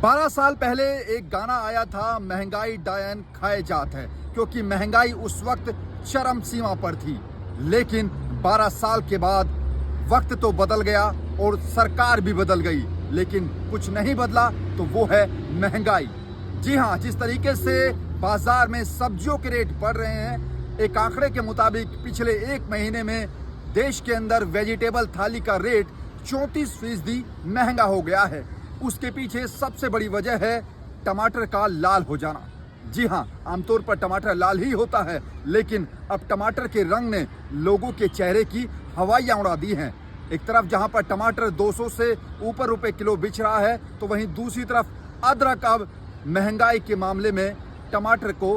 12 साल पहले एक गाना आया था, महंगाई डायन खाए जात है, क्योंकि महंगाई उस वक्त चरम सीमा पर थी। लेकिन 12 साल के बाद वक्त तो बदल गया और सरकार भी बदल गई, लेकिन कुछ नहीं बदला, तो वो है महंगाई। जी हाँ, जिस तरीके से बाजार में सब्जियों के रेट बढ़ रहे हैं, एक आंकड़े के मुताबिक पिछले एक महीने में देश के अंदर वेजिटेबल थाली का रेट 34% महंगा हो गया है। उसके पीछे सबसे बड़ी वजह है टमाटर का लाल हो जाना। जी हाँ, आमतौर पर टमाटर लाल ही होता है, लेकिन अब टमाटर के रंग ने लोगों के चेहरे की हवाइयाँ उड़ा दी हैं। एक तरफ जहां पर टमाटर 200 से ऊपर रुपए किलो बिच रहा है, तो वहीं दूसरी तरफ अदरक अब महंगाई के मामले में टमाटर को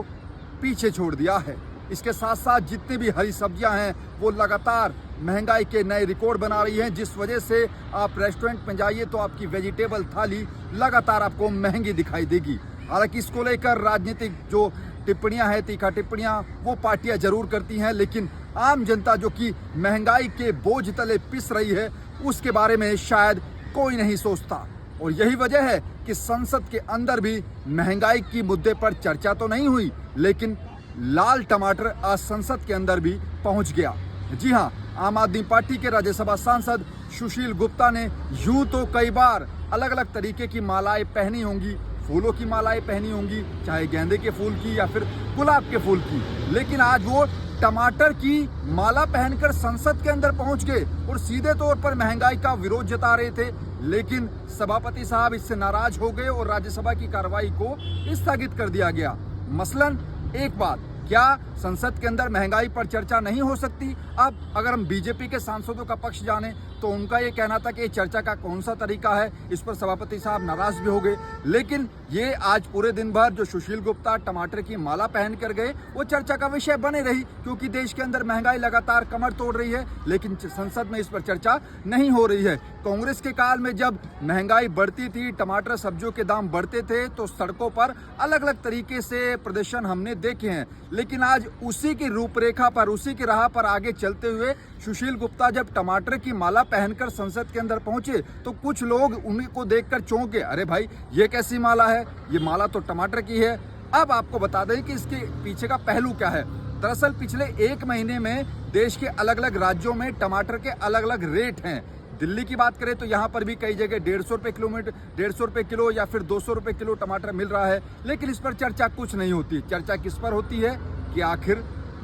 पीछे छोड़ दिया है। इसके साथ साथ जितनी भी हरी सब्जियां हैं वो लगातार महंगाई के नए रिकॉर्ड बना रही हैं, जिस वजह से आप रेस्टोरेंट में जाइए तो आपकी वेजिटेबल थाली लगातार आपको महंगी दिखाई देगी। हालांकि इसको लेकर राजनीतिक जो टिप्पणियां हैं, तीखा टिप्पणियां, वो पार्टियां जरूर करती हैं, लेकिन आम जनता जो कि महंगाई के बोझ तले पिस रही है, उसके बारे में शायद कोई नहीं सोचता। और यही वजह है कि संसद के अंदर भी महंगाई की मुद्दे पर चर्चा तो नहीं हुई, लेकिन लाल टमाटर आज संसद के अंदर भी पहुंच गया। जी हाँ, आम आदमी पार्टी के राज्यसभा सांसद सुशील गुप्ता ने यूं तो कई बार अलग अलग तरीके की मालाएं पहनी होंगी, फूलों की मालाएं पहनी होंगी, चाहे गेंदे के फूल की या फिर गुलाब के फूल की, लेकिन आज वो टमाटर की माला पहनकर संसद के अंदर पहुंच गए और सीधे तौर पर महंगाई का विरोध जता रहे थे। लेकिन सभापति साहब इससे नाराज हो गए और राज्यसभा की कार्रवाई को स्थगित कर दिया गया। मसलन एक बात, क्या संसद के अंदर महंगाई पर चर्चा नहीं हो सकती? अब अगर हम बीजेपी के सांसदों का पक्ष जाने तो उनका ये कहना था कि चर्चा का कौन सा तरीका है, इस पर सभापति साहब नाराज भी हो गए। लेकिन ये आज पूरे दिन भर जो सुशील गुप्ता टमाटर की माला पहन कर गए, वो चर्चा का विषय बने रही, क्योंकि देश के अंदर महंगाई लगातार कमर तोड़ रही है, लेकिन संसद में इस पर चर्चा नहीं हो रही है। कांग्रेस के काल में जब महंगाई बढ़ती थी, टमाटर सब्जियों के दाम बढ़ते थे, तो सड़कों पर अलग अलग तरीके से प्रदर्शन हमने देखे हैं। लेकिन आज उसी की रूपरेखा पर, उसी की राह पर आगे चलते हुए सुशील गुप्ता जब टमाटर की माला पहनकर संसद के अंदर पहुंचे, तो कुछ लोग उनको देखकर चौंक गए, अरे भाई ये कैसी माला है, ये माला तो टमाटर की है। अब आपको बता दें कि इसके पीछे का पहलू क्या है। दरअसल पिछले एक महीने में देश के अलग अलग राज्यों में टमाटर के अलग अलग रेट हैं। दिल्ली की बात करें तो यहाँ पर भी कई जगह 150 रुपए किलो या फिर 200 रुपए किलो टमाटर मिल रहा है, लेकिन इस पर चर्चा कुछ नहीं होती। चर्चा किस पर होती है कि आखिर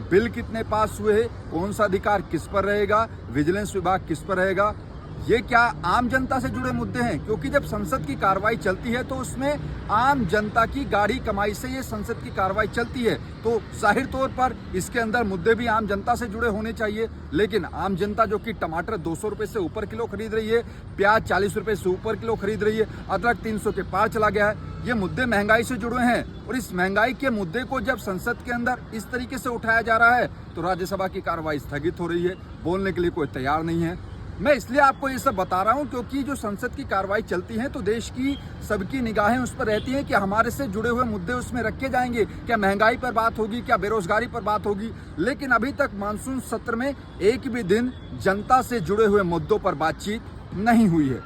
बिल कितने पास हुए, कौन सा अधिकार किस पर रहेगा, विजिलेंस विभाग किस पर रहेगा। ये क्या आम जनता से जुड़े मुद्दे हैं? क्योंकि जब संसद की कार्रवाई चलती है तो उसमें आम जनता की गाढ़ी कमाई से ये संसद की कार्रवाई चलती है, तो जाहिर तौर पर इसके अंदर मुद्दे भी आम जनता से जुड़े होने चाहिए। लेकिन आम जनता जो कि टमाटर 200 रुपए से ऊपर किलो खरीद रही है, प्याज 40 रुपए से ऊपर किलो खरीद रही है, अदरक 300 के पार चला गया है, ये मुद्दे महंगाई से जुड़े हैं। और इस महंगाई के मुद्दे को जब संसद के अंदर इस तरीके से उठाया जा रहा है, तो राज्यसभा की कार्रवाई स्थगित हो रही है, बोलने के लिए कोई तैयार नहीं है। मैं इसलिए आपको ये सब बता रहा हूं क्योंकि जो संसद की कार्रवाई चलती है तो देश की सबकी निगाहें उस पर रहती हैं कि हमारे से जुड़े हुए मुद्दे उसमें रखे जाएंगे। क्या महंगाई पर बात होगी, क्या बेरोजगारी पर बात होगी? लेकिन अभी तक मानसून सत्र में एक भी दिन जनता से जुड़े हुए मुद्दों पर बातचीत नहीं हुई है।